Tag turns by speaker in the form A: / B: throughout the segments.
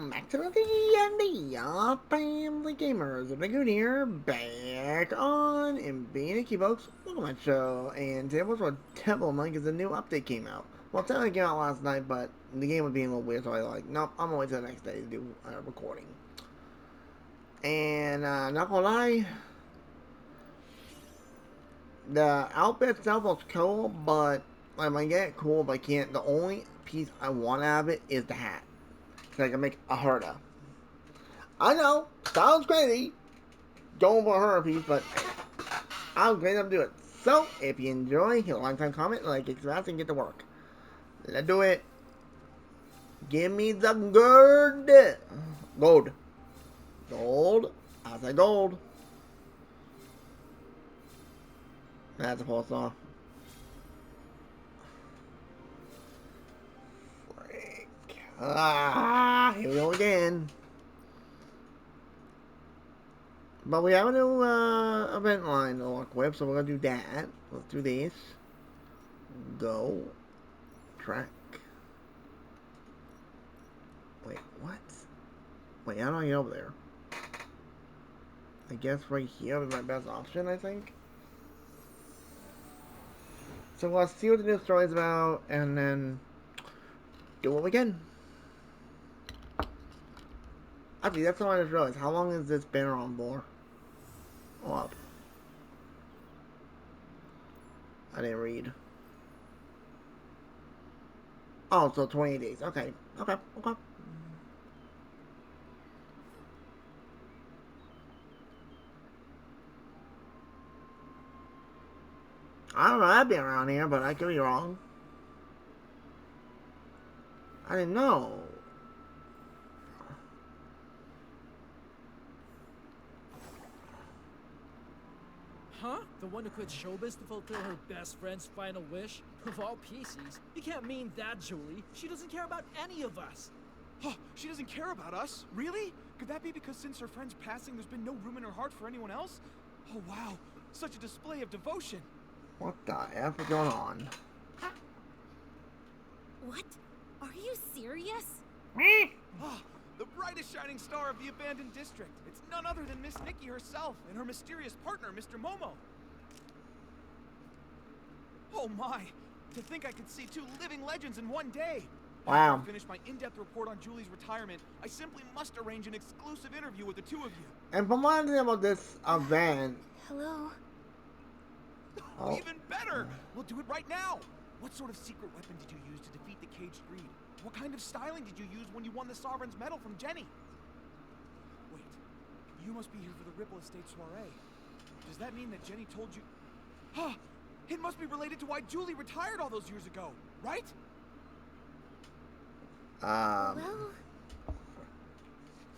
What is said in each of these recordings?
A: welcome back to the D&D Family Gamers. The Big Hood here, back on and being Nikki, folks. Welcome to my show. And today was what Temple Monk because the new update came out. Well, technically it came out last night, but the game was being a little weird, so I was like, nope, I'm gonna wait till the next day to do a recording. And not gonna lie, the outfit itself was cool, but I might get it cool, but I can't. The only piece I want out of it is the hat. So I can make a herder. I know, sounds crazy, going for a herder piece, but I'll great enough to do it. So, if you enjoy, hit a like, time, comment, like, subscribe, and get to work. Let's do it. Give me the gold. Gold. I said gold. That's a false song. Frick. Here we go again. But we have a new event line to work with, so we're going to do that. Let's do this. Go. Track. Wait, what? Wait, how do I get over there? I guess right here is my best option, I think. So let's see what the new story is about, and then do what we can. Actually, that's what I just realized. How long has this been on for? Oh, up. I didn't read. Oh, so 28 days. Okay. Okay. I don't know. I've been around here, but I could be wrong. I didn't know.
B: Huh? The one who quit showbiz to fulfill her best friend's final wish? Of all PCs, you can't mean that, Julie. She doesn't care about any of us.
C: Oh, she doesn't care about us? Really? Could that be because since her friend's passing, there's been no room in her heart for anyone else? Oh, wow. Such a display of devotion.
A: What the F is going on?
D: What? Are you serious?
C: Ah, the brightest shining star of the abandoned district. It's none other than Miss Nikki herself and her mysterious partner, Mr. Momo. Oh my, to think I could see two living legends in one day.
A: Wow.
C: After I finish my in-depth report on Julie's retirement, I simply must arrange an exclusive interview with the two of you.
A: And from what I understand about this event...
D: Hello?
A: Oh.
C: Even better! We'll do it right now! What sort of secret weapon did you use to defeat the caged greed? What kind of styling did you use when you won the Sovereign's Medal from Jenny? Wait, you must be here for the Ripple Estate soiree. Does that mean that Jenny told you... Huh! It must be related to why Julie retired all those years ago, right?
D: Well...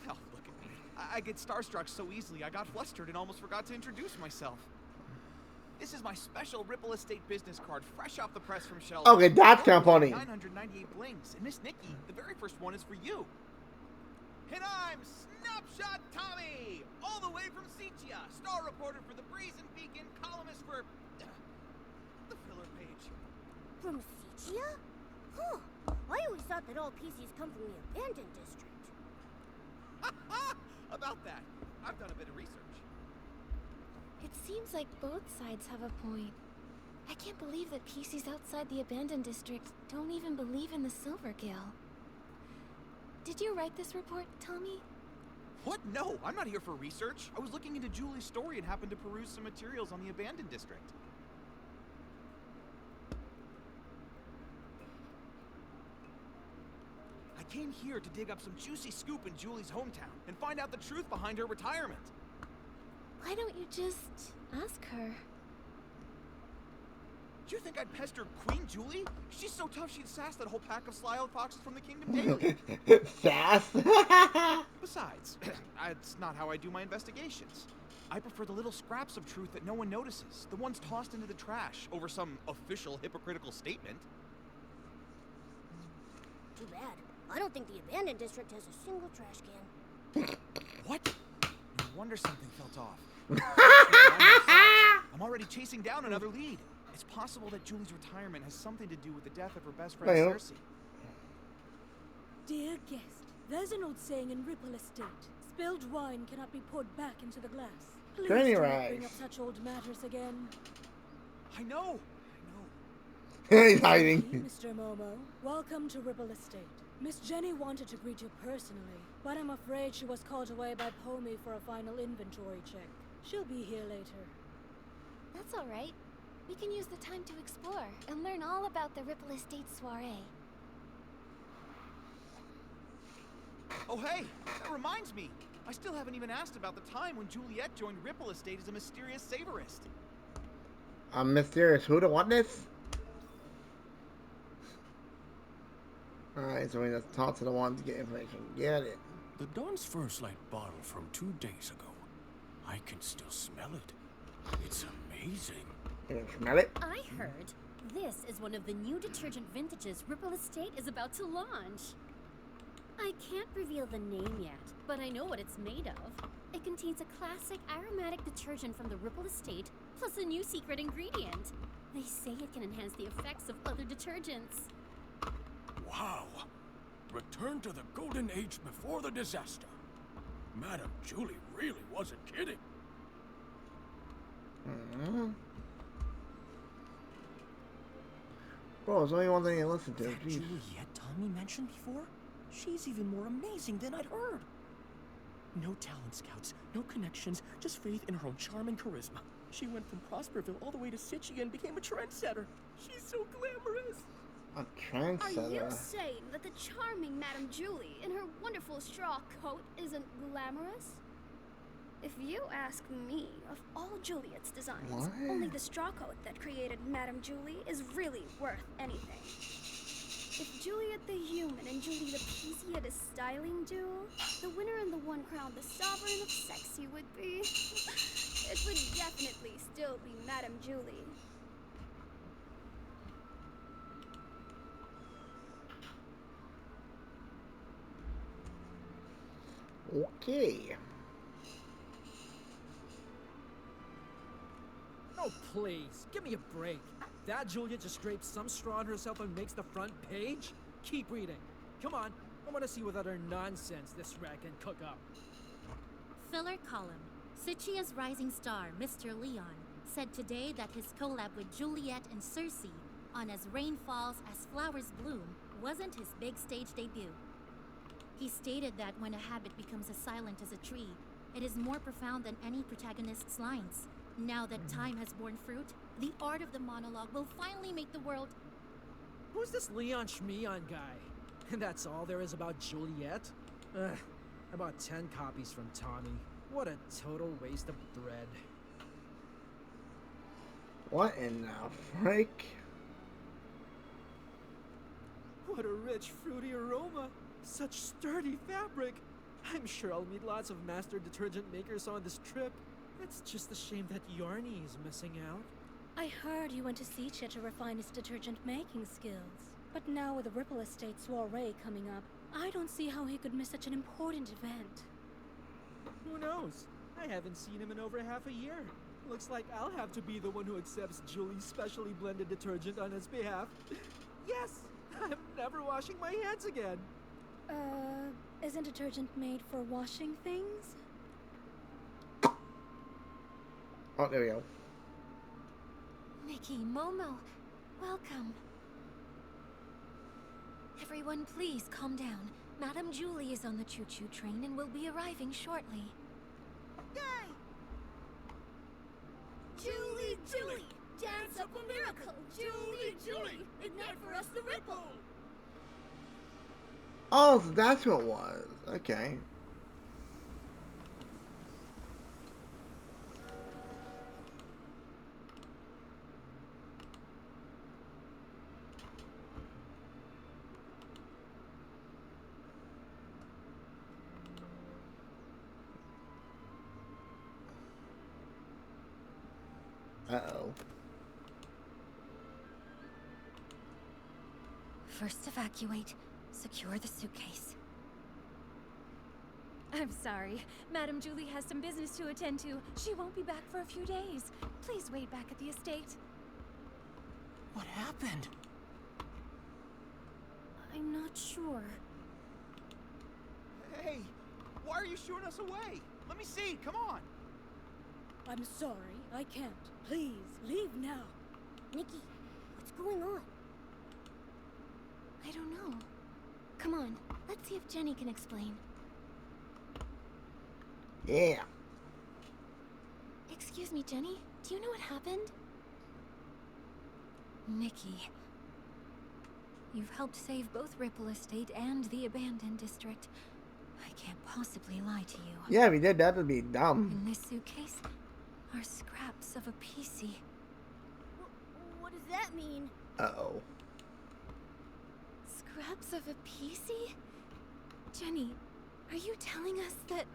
C: Oh, look at me. I get starstruck so easily, I got flustered and almost forgot to introduce myself. This is my special Ripple Estate business card, fresh off the press from shelves.
A: Okay, that's kind of funny.
C: 998 blings, and Miss Nikki, the very first one is for you. And I'm Snapshot Tommy, all the way from Seatia, star reporter for the Brazen Beacon, columnist for the filler page.
D: From Seatia? Huh. I always thought that all PCs come from the abandoned district.
C: About that, I've done a bit of research.
E: It seems like both sides have a point. I can't believe that PCs outside the abandoned district don't even believe in the Silver Gale. Did you write this report, Tommy?
C: What? No, I'm not here for research. I was looking into Julie's story and happened to peruse some materials on the abandoned district. I came here to dig up some juicy scoop in Julie's hometown and find out the truth behind her retirement.
E: Why don't you just ask her?
C: Do you think I'd pester Queen Julie? She's so tough she'd sass that whole pack of sly old foxes from the kingdom daily.
A: Sass?
C: Besides, that's not how I do my investigations. I prefer the little scraps of truth that no one notices, the ones tossed into the trash over some official hypocritical statement.
D: Too bad. I don't think the abandoned district has a single trash can.
C: What? No wonder something felt off. I'm already chasing down another lead. It's possible that Julie's retirement has something to do with the death of her best friend,
A: Well.
C: Cersei.
F: Dear guest, There's an old saying in Ripple Estate. Spilled wine cannot be poured back into the glass. Please
A: Granny
F: do not
A: rags.
F: bring up such old matters again.
C: I know.
A: He's
F: Nikki,
A: hiding.
F: Mr. Momo, welcome to Ripple Estate. Miss Jenny wanted to greet you personally, but I'm afraid she was called away by Pomey for a final inventory check. She'll be here later.
E: That's all right. We can use the time to explore and learn all about the Ripple Estate soiree.
C: Oh, hey, that reminds me. I still haven't even asked about the time when Juliet joined Ripple Estate as a mysterious savorist.
A: A mysterious who to what this? Alright, so we just talk to the one to get information. Get it.
G: The Dawn's First Light bottle from 2 days ago. I can still smell it. It's amazing.
A: You can smell it?
H: I heard this is one of the new detergent vintages Ripple Estate is about to launch. I can't reveal the name yet, but I know what it's made of. It contains a classic aromatic detergent from the Ripple Estate, plus a new secret ingredient. They say it can enhance the effects of other detergents.
G: Wow. Return to the golden age before the disaster. Madame Julie really wasn't kidding.
A: Bro, it's only one thing you listen to.
I: That
A: Jeez.
I: Juliet Tommy mentioned before? She's even more amazing than I'd heard. No talent scouts, no connections, just faith in her own charm and charisma. She went from Prosperville all the way to Sitchie and became a trendsetter. She's so glamorous.
A: A
D: Are
A: trendsetter.
D: you saying that the charming Madame Julie in her wonderful straw coat isn't glamorous? If you ask me, of all Juliet's designs,
A: What?
D: only the straw coat that created Madame Julie is really worth anything. If Juliet the Human and Julie the Peasy had a styling duel, the winner and the one crowned the sovereign of sexy would be... it would definitely still be Madame Julie.
A: Okay.
B: Oh, please, give me a break. That Julia just scrapes some straw on herself and makes the front page? Keep reading. Come on, I want to see what other nonsense this rat can cook up.
H: Filler column. Sitchia's rising star, Mr. Leon, said today that his collab with Juliet and Circe on As Rain Falls, As Flowers Bloom wasn't his big stage debut. He stated that when a habit becomes as silent as a tree, it is more profound than any protagonist's lines. Now that time has borne fruit, the art of the monologue will finally make the world...
B: Who's this Leon Schmeon guy? And that's all there is about Juliet? Ugh, I bought 10 copies from Tommy. What a total waste of thread.
A: What in the frick?
B: What a rich, fruity aroma. Such sturdy fabric. I'm sure I'll meet lots of master detergent makers on this trip. It's just a shame that Yarny is missing out.
F: I heard you went to Sitchia to refine his detergent making skills. But now with the Ripple Estate soiree coming up, I don't see how he could miss such an important event.
B: Who knows? I haven't seen him in over half a year. Looks like I'll have to be the one who accepts Julie's specially blended detergent on his behalf. Yes! I'm never washing my hands again.
F: Isn't detergent made for washing things?
A: Oh, there we go.
E: Nikki, Momo, welcome. Everyone, please calm down. Madame Julie is on the choo-choo train and will be arriving shortly.
D: Yay! Julie, Julie! Dance up a miracle! Julie, Julie! Ignite for us the ripple!
A: Oh, so that's what it was. Okay. Uh-oh.
E: First evacuate. Secure the suitcase. I'm sorry. Madame Julie has some business to attend to. She won't be back for a few days. Please wait back at the estate.
I: What happened?
F: I'm not sure.
C: you shooing us away? Let me see, come on.
F: I'm sorry, I can't. Please, leave now.
E: Nikki, what's going on? I don't know. Come on, let's see if Jenny can explain.
A: Yeah.
E: Excuse me, Jenny. Do you know what happened? Nikki. You've helped save both Ripple Estate and the abandoned district. I can't possibly lie to you.
A: Yeah, if he did, that would be dumb.
E: In this suitcase are scraps of a PC.
D: What does that mean?
A: Uh-oh.
E: Scraps of a PC? Jenny, are you telling us that...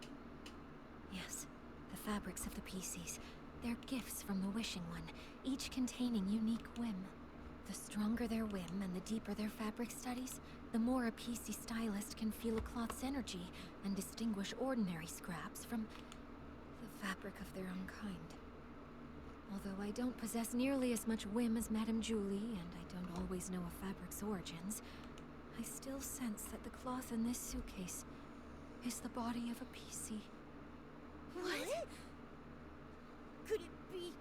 E: Yes, the fabrics of the PCs. They're gifts from the Wishing One, each containing unique whim. The stronger their whim and the deeper their fabric studies, the more a PC stylist can feel a cloth's energy and distinguish ordinary scraps from the fabric of their own kind. Although I don't possess nearly as much whim as Madame Julie, and I don't always know a fabric's origins, I still sense that the cloth in this suitcase is the body of a PC.
D: What? Could it be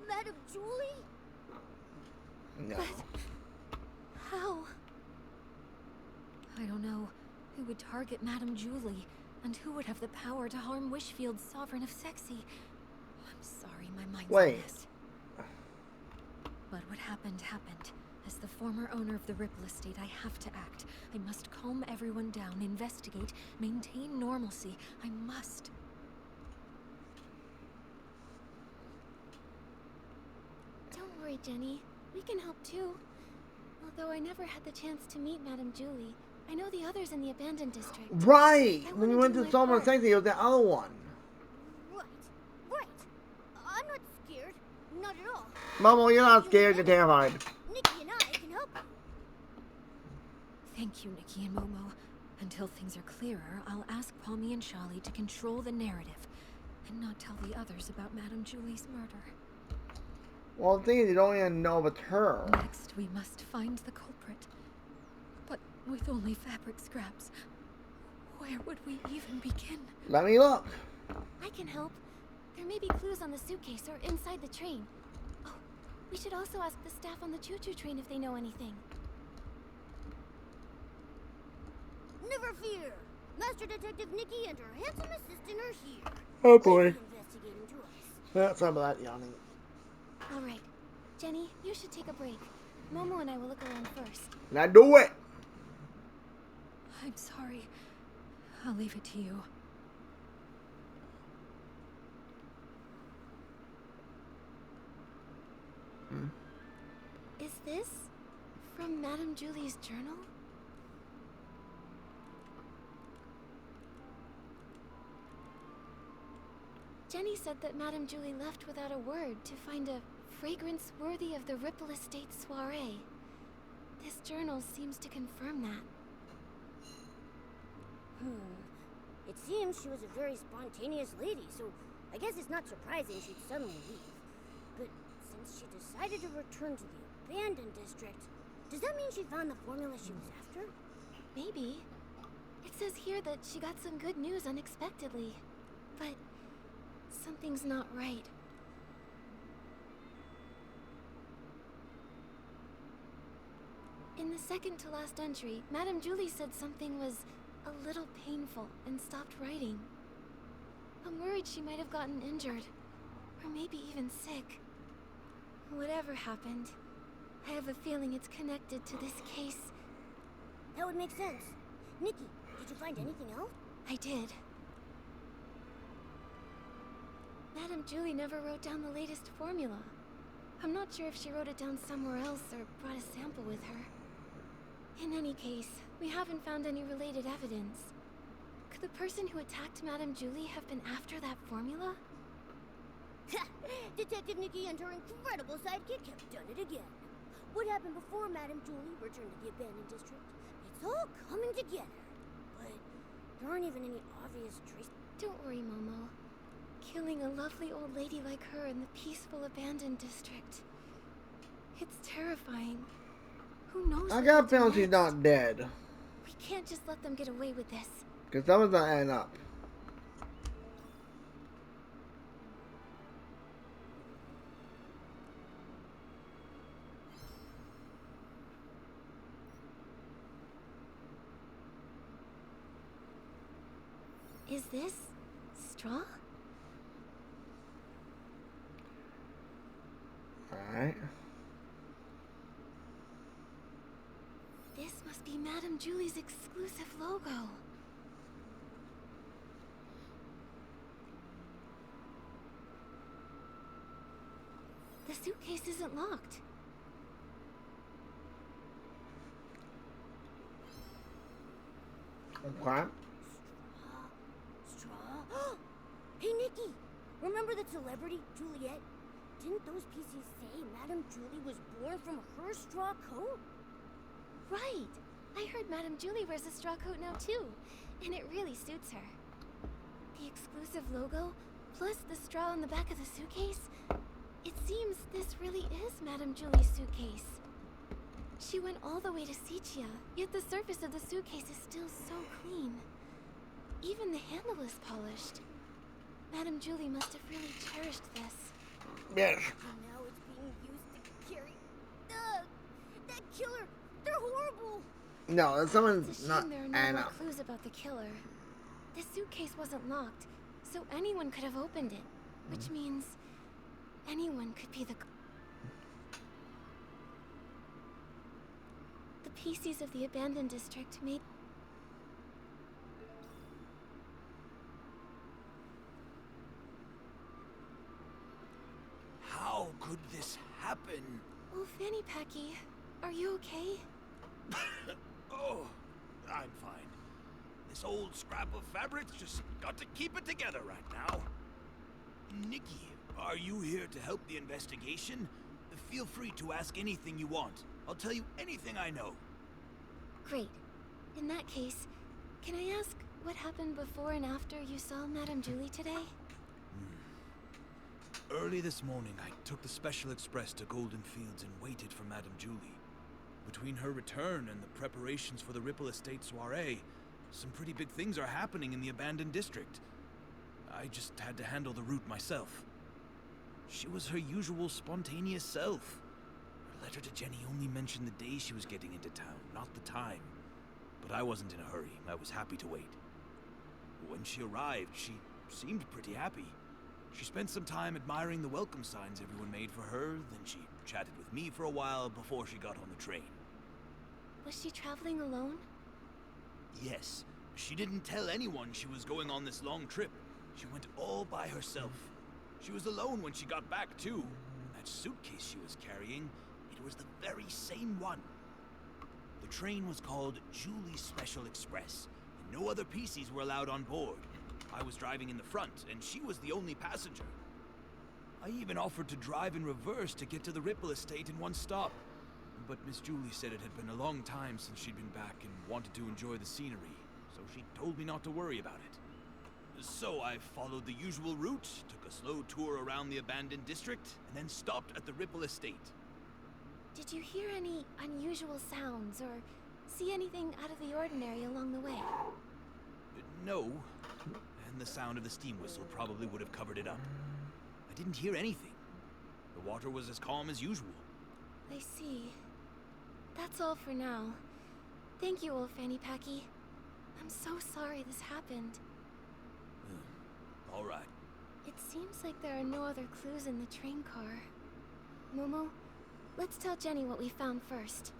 D: Madame Julie?
A: No.
E: But how? I don't know. Who would target Madame Julie, and who would have the power to harm Wishfield's sovereign of Sexy? I'm sorry, my mind's a mess. But what happened, happened. As the former owner of the Ripple Estate, I have to act. I must calm everyone down, investigate, maintain normalcy. I must. Don't worry, Jenny. We can help too. Although I never had the chance to meet Madame Julie. I know the others in the abandoned district.
A: Right! When we went to Sovereign Sexy, it was the other one.
D: Right. I'm not scared. Not at all.
A: Momo, you're not scared, you're terrified.
D: Nikki and I can help you.
E: Thank you, Nikki and Momo. Until things are clearer, I'll ask Pommy and Charlie to control the narrative and not tell the others about Madame Julie's murder.
A: Well, the thing is, you don't even know if it's her.
E: Next, we must find the culprit. But with only fabric scraps, where would we even begin?
A: Let me look.
E: I can help. There may be clues on the suitcase or inside the train. Oh, we should also ask the staff on the choo-choo train if they know anything.
D: Never fear. Master Detective Nikki and her handsome assistant are here.
A: Oh boy.
D: Investigating to us.
A: Yeah, sorry about that yawning.
E: All right. Jenny, you should take a break. Momo and I will look around first.
A: Now do it!
E: I'm sorry. I'll leave it to you. Is this from Madame Julie's journal? Jenny said that Madame Julie left without a word to find a fragrance worthy of the Ripple Estate soiree. This journal seems to confirm that.
D: It seems she was a very spontaneous lady, so I guess it's not surprising she'd suddenly leave. But since she decided to return to the abandoned district, does that mean she found the formula she was after?
E: Maybe. It says here that she got some good news unexpectedly. But something's not right. In the second to last entry, Madame Julie said something was a little painful and stopped writing. I'm worried she might have gotten injured, or maybe even sick. Whatever happened, I have a feeling it's connected to this case.
D: That would make sense. Nikki, did you find anything else?
E: I did. Madame Julie never wrote down the latest formula. I'm not sure if she wrote it down somewhere else or brought a sample with her. In any case, we haven't found any related evidence. Could the person who attacked Madame Julie have been after that formula?
D: Detective Nikki and her incredible sidekick have done it again. What happened before Madame Julie returned to the abandoned district? It's all coming together. But there aren't even any obvious traces.
E: Don't worry, Momo. Killing a lovely old lady like her in the peaceful abandoned district. It's terrifying. Who knows?
A: I got a feeling she's not dead.
E: We can't just let them get away with this.
A: Because someone's gonna end up.
E: Is this straw?
A: Alright.
E: This must be Madame Julie's exclusive logo. The suitcase isn't locked.
A: Okay.
J: Straw? Hey, Nikki! Remember the celebrity, Juliet? Didn't those PCs say Madame Julie was born from her straw coat?
E: Right! I heard Madame Julie wears a straw coat now too, and it really suits her. The exclusive logo, plus the straw on the back of the suitcase. It seems this really is Madame Julie's suitcase. She went all the way to Sichia, yet the surface of the suitcase is still so clean. Even the handle is polished. Madame Julie must have really cherished this.
A: Yes.
J: And now it's being used to carry... that killer! They're horrible!
A: No,
E: It's
A: someone's
E: a
A: not
E: shame there are no
A: Anna.
E: more clues about the killer. The suitcase wasn't locked, so anyone could have opened it, which means anyone could be the PCs of the abandoned district made.
C: How could this happen?
E: Oh, Fanny Packy, are you okay?
C: Oh, I'm fine. This old scrap of fabric's just got to keep it together right now. Nikki, are you here to help the investigation? Feel free to ask anything you want. I'll tell you anything I know.
E: Great. In that case, can I ask what happened before and after you saw Madame Julie today?
C: Early this morning, I took the Special Express to Golden Fields and waited for Madame Julie. Between her return and the preparations for the Ripple Estate soiree, some pretty big things are happening in the abandoned district. I just had to handle the route myself. She was her usual spontaneous self. Her letter to Jenny only mentioned the day she was getting into town, not the time. But I wasn't in a hurry. I was happy to wait. When she arrived, she seemed pretty happy. She spent some time admiring the welcome signs everyone made for her, then she chatted with me for a while before she got on the train.
E: Was she traveling alone?
C: Yes, she didn't tell anyone she was going on this long trip. She went all by herself. She was alone when she got back, too. And that suitcase she was carrying, it was the very same one. The train was called Julie's Special Express, and no other PCs were allowed on board. I was driving in the front, and she was the only passenger. I even offered to drive in reverse to get to the Ripple Estate in one stop. But Miss Julie said it had been a long time since she'd been back and wanted to enjoy the scenery, so she told me not to worry about it. So I followed the usual route, took a slow tour around the abandoned district, and then stopped at the Ripple Estate.
E: Did you hear any unusual sounds or see anything out of the ordinary along the way?
C: No, and the sound of the steam whistle probably would have covered it up. I didn't hear anything. The water was as calm as usual.
E: I see. That's all for now. Thank you, old Fanny Packy. I'm so sorry this happened.
C: All right.
E: It seems like there are no other clues in the train car. Momo, let's tell Jenny what we found first.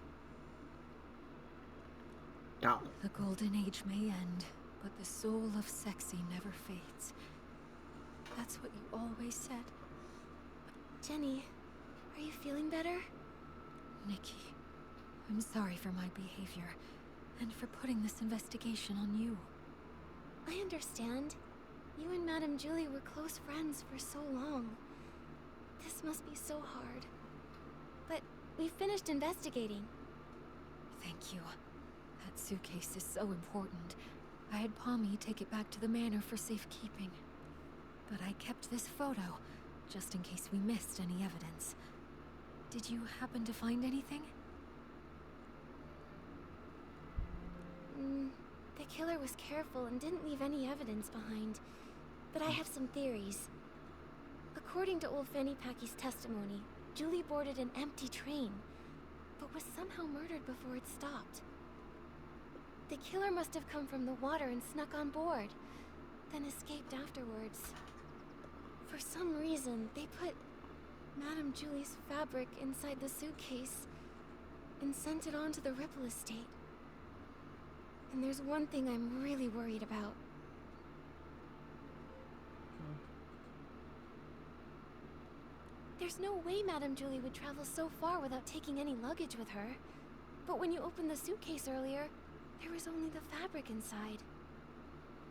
A: No.
F: The golden age may end, but the soul of sexy never fades. That's what you always said.
E: Jenny, are you feeling better?
F: Nikki, I'm sorry for my behavior, and for putting this investigation on you.
E: I understand. You and Madame Julie were close friends for so long. This must be so hard. But we finished investigating.
F: Thank you. That suitcase is so important. I had Pommy take it back to the manor for safekeeping. But I kept this photo, just in case we missed any evidence. Did you happen to find anything?
E: The killer was careful and didn't leave any evidence behind. But I have some theories. According to old Fanny Packy's testimony, Julie boarded an empty train, but was somehow murdered before it stopped. The killer must have come from the water and snuck on board. then escaped afterwards. For some reason, they put Madame Julie's fabric inside the suitcase and sent it on to the Ripple estate. And there's one thing I'm really worried about. There's no way Madame Julie would travel so far without taking any luggage with her. But when you opened the suitcase earlier, there was only the fabric inside.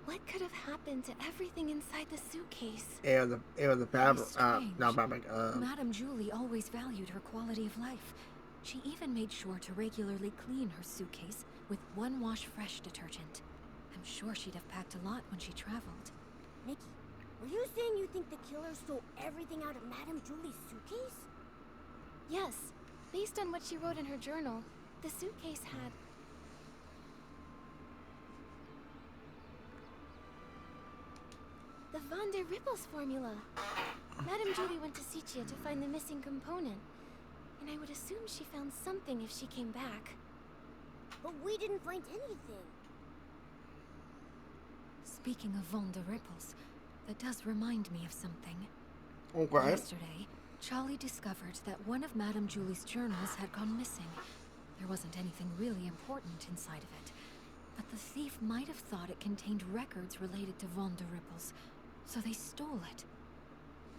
E: What could have happened to everything inside the suitcase?
A: It was the fabric.
F: Strange.
A: Not fabric.
F: Madame Julie always valued her quality of life. She even made sure to regularly clean her suitcase with one wash fresh detergent. I'm sure she'd have packed a lot when she traveled.
J: Nikki, were you saying you think the killer stole everything out of Madame Julie's suitcase?
E: Yes. Based on what she wrote in her journal, the suitcase had... the Van der Rippels formula. Madame Julie went to Sicia to find the missing component. And I would assume she found something if she came back.
J: But we didn't find anything.
F: Speaking of Van der Rippels, that does remind me of something.
A: Okay.
F: Yesterday, Charlie discovered that one of Madame Julie's journals had gone missing. There wasn't anything really important inside of it, but the thief might have thought it contained records related to Van der Rippels, so they stole it.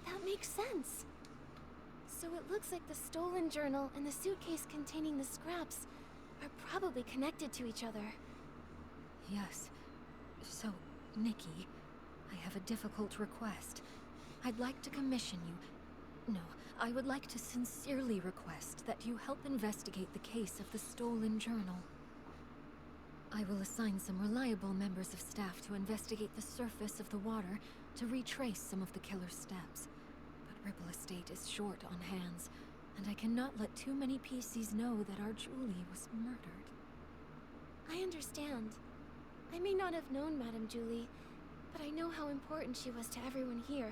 E: That makes sense. So it looks like the stolen journal and the suitcase containing the scraps are probably connected to each other.
F: Yes. So, Nikki, I have a difficult request. I'd like to commission you... No, I would like to sincerely request that you help investigate the case of the stolen journal. I will assign some reliable members of staff to investigate the surface of the water to retrace some of the killer's steps. But Ripple Estate is short on hands, and I cannot let too many PCs know that our Julie was murdered.
E: I understand. I may not have known Madame Julie, but I know how important she was to everyone here.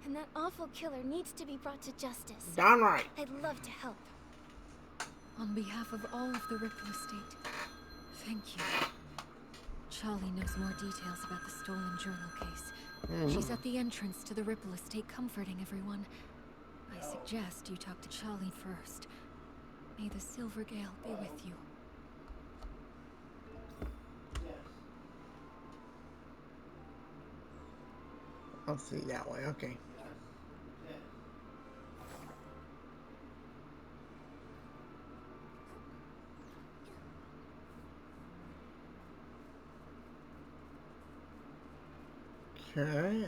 E: And that awful killer needs to be brought to justice.
A: Darn right.
E: I'd love to help.
F: On behalf of all of the Ripple Estate, thank you. Charlie knows more details about the stolen journal case. She's at the entrance to the Ripple Estate comforting everyone. I suggest you talk to Charlie first. May the Silver Gale be with you.
A: I'll see that way. Okay. Okay,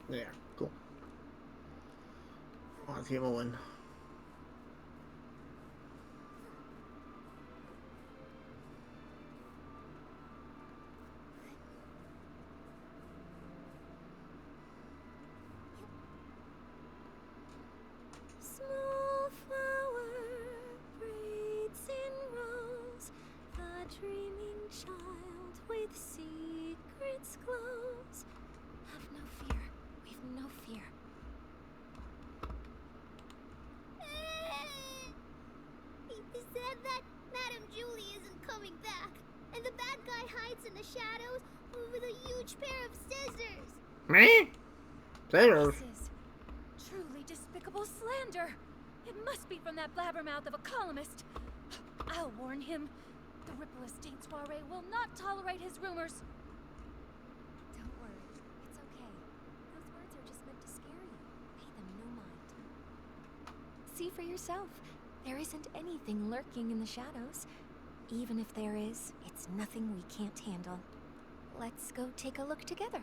A: yeah, cool. Let's keep moving.
E: Small flower braids in rows, the dreaming child with secrets glows. Have no fear, we've no fear.
D: He said that Madame Julie isn't coming back, and the bad guy hides in the shadows with a huge pair of scissors.
A: Me? Scissors.
F: This is truly despicable slander. It must be from that blabbermouth of a columnist. I'll warn him. The Ripple Estate soiree will not tolerate his rumors.
E: Don't worry, it's okay. Those words are just meant to scare you. Pay them no mind. See for yourself. There isn't anything lurking in the shadows. Even if there is, it's nothing we can't handle. Let's go take a look together,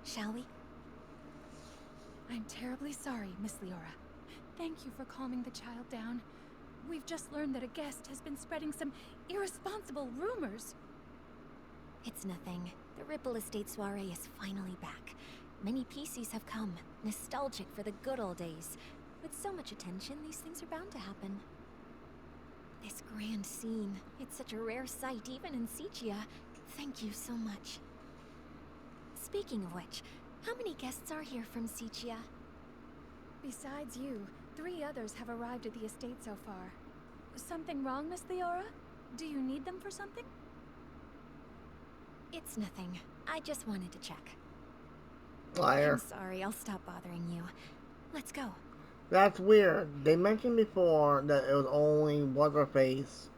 E: shall we?
K: I'm terribly sorry, Miss Leora. Thank you for calming the child down. We've just learned that a guest has been spreading some irresponsible rumors.
E: It's nothing. The Ripple Estate soiree is finally back. Many PCs have come, nostalgic for the good old days. With so much attention, these things are bound to happen. This grand scene. It's such a rare sight, even in Sichia. Thank you so much. Speaking of which, how many guests are here from Sichia?
K: Besides you, 3 others have arrived at the estate so far. Something wrong, Miss Leora? Do you need them for something?
E: It's nothing. I just wanted to check.
A: Liar.
E: I'm sorry, I'll stop bothering you. Let's go.
A: That's weird. They mentioned before that it was only what's her face.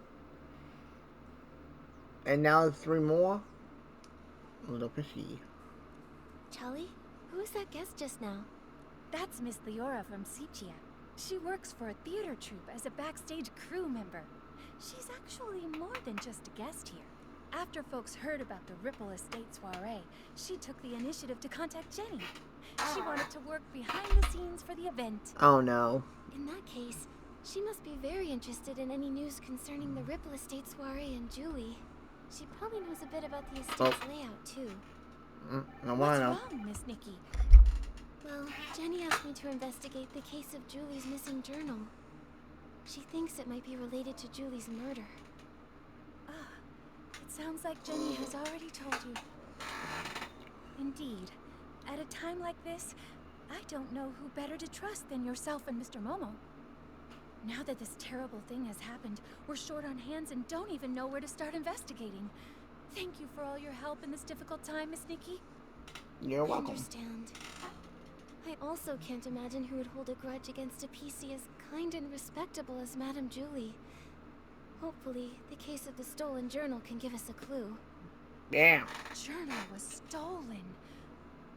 A: And now it's 3 more? A little fishy.
E: Charlie, who was that guest just now?
K: That's Miss Leora from Sichia. She works for a theater troupe as a backstage crew member. She's actually more than just a guest here. After folks heard about the Ripple Estate soiree, she took the initiative to contact Jenny. She wanted to work behind the scenes for the event.
A: Oh no.
E: In that case, she must be very interested in any news concerning the Ripple Estate soiree and Julie. She probably knows a bit about the estate's layout, too.
A: No,
K: What's
A: I know.
K: wrong, Miss Nikki?
E: Well, Jenny asked me to investigate the case of Julie's missing journal. She thinks it might be related to Julie's murder.
K: It sounds like Jenny has already told you. Indeed. At a time like this, I don't know who better to trust than yourself and Mr. Momo. Now that this terrible thing has happened, we're short on hands and don't even know where to start investigating. Thank you for all your help in this difficult time, Miss Nikki.
A: You're
E: I
A: welcome.
E: understand. I also can't imagine who would hold a grudge against a PC as kind and respectable as Madame Julie. Hopefully, the case of the stolen journal can give us a clue.
A: Yeah.
K: Journal was stolen.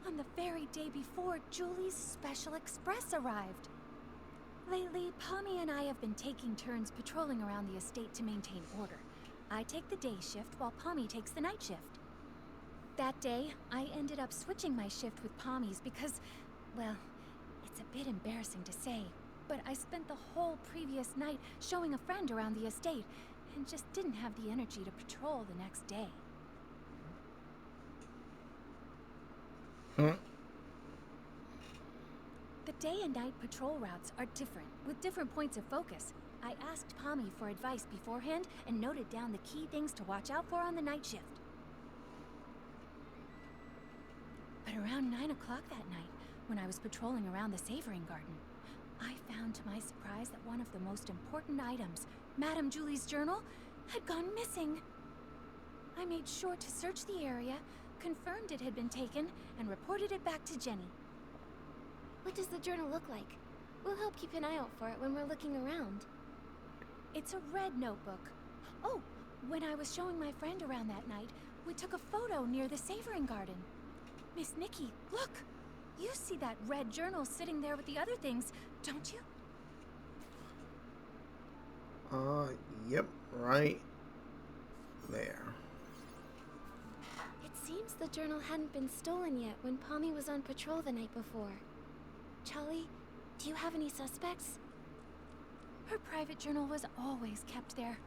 K: On the very day before Julie's Special Express arrived. Lately, Pommy and I have been taking turns patrolling around the estate to maintain order. I take the day shift while Pommy takes the night shift. That day, I ended up switching my shift with Pommy's because, well, it's a bit embarrassing to say, but I spent the whole previous night showing a friend around the estate and just didn't have the energy to patrol the next day. The day and night patrol routes are different, with different points of focus. I asked Pommy for advice beforehand and noted down the key things to watch out for on the night shift. But around 9 o'clock that night, when I was patrolling around the Savoring Garden, I found to my surprise that one of the most important items, Madame Julie's journal, had gone missing. I made sure to search the area, confirmed it had been taken, and reported it back to Jenny.
E: What does the journal look like? We'll help keep an eye out for it when we're looking around.
K: It's a red notebook. Oh, when I was showing my friend around that night, we took a photo near the Savoring Garden. Miss Nikki, look! You see that red journal sitting there with the other things, don't you?
A: Yep, right there.
E: It seems the journal hadn't been stolen yet when Pommy was on patrol the night before. Charlie, do you have any suspects?
K: Her private journal was always kept there.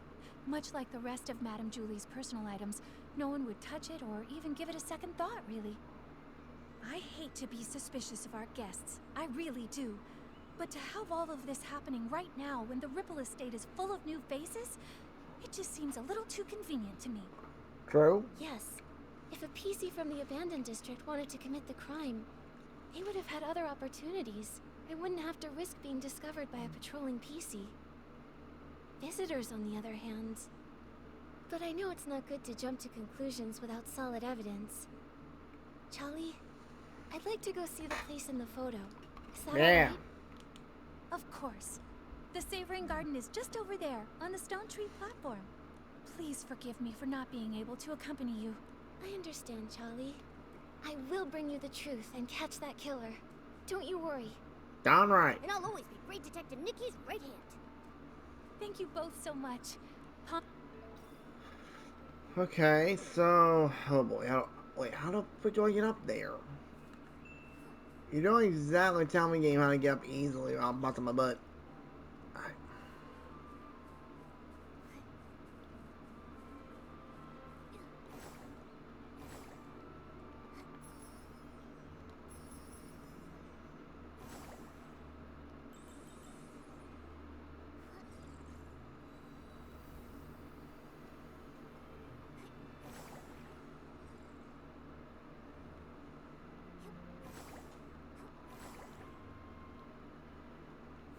K: Much like the rest of Madame Julie's personal items, no one would touch it or even give it a second thought, really. I hate to be suspicious of our guests, I really do. But to have all of this happening right now when the Ripple Estate is full of new faces, it just seems a little too convenient to me.
A: True?
E: Yes. If a PC from the abandoned district wanted to commit the crime, they would have had other opportunities. They wouldn't have to risk being discovered by a patrolling PC. Visitors, on the other hand. But I know it's not good to jump to conclusions without solid evidence. Charlie, I'd like to go see the place in the photo. Is that
A: Yeah.
E: alright?
K: Of course. The Savoring Garden is just over there, on the stone tree platform. Please forgive me for not being able to accompany you.
E: I understand, Charlie. I will bring you the truth and catch that killer. Don't you worry.
A: Darn right.
J: And I'll always be Great Detective Nikki's right hand.
K: Thank you both so much.
A: Okay, so... Oh boy, how the frick do I get up there? You don't exactly tell me, game, how to get up easily without busting my butt.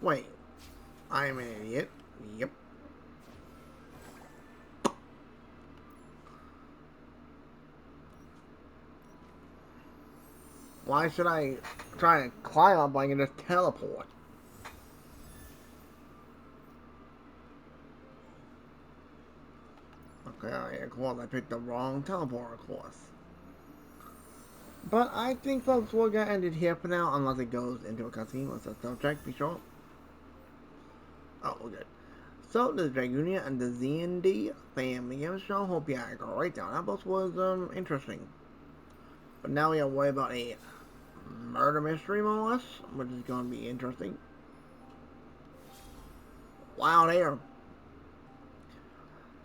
A: Wait, I'm an idiot. Yep. Why should I try to climb up when I can just teleport? Okay, of course I picked the wrong teleporter course. But I think, folks, we're gonna end it here for now, unless it goes into a cutscene. Let's just double check, be sure. Oh, we're good. So, this is Dragonia and the Z&D Family Game Show. Hope you had a great time. That both was, interesting. But now we gotta worry about a murder mystery, more or less, which is gonna be interesting. Wow, there.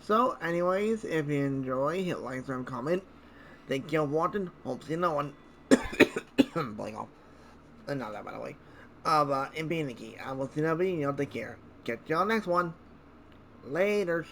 A: So, anyways, if you enjoy, hit like, and comment. Thank you for watching. Hope to see no one. Blank off. Not that, by the way. But, and being Nikki, I will see you in a video. Take care. Catch y'all next one. Laters.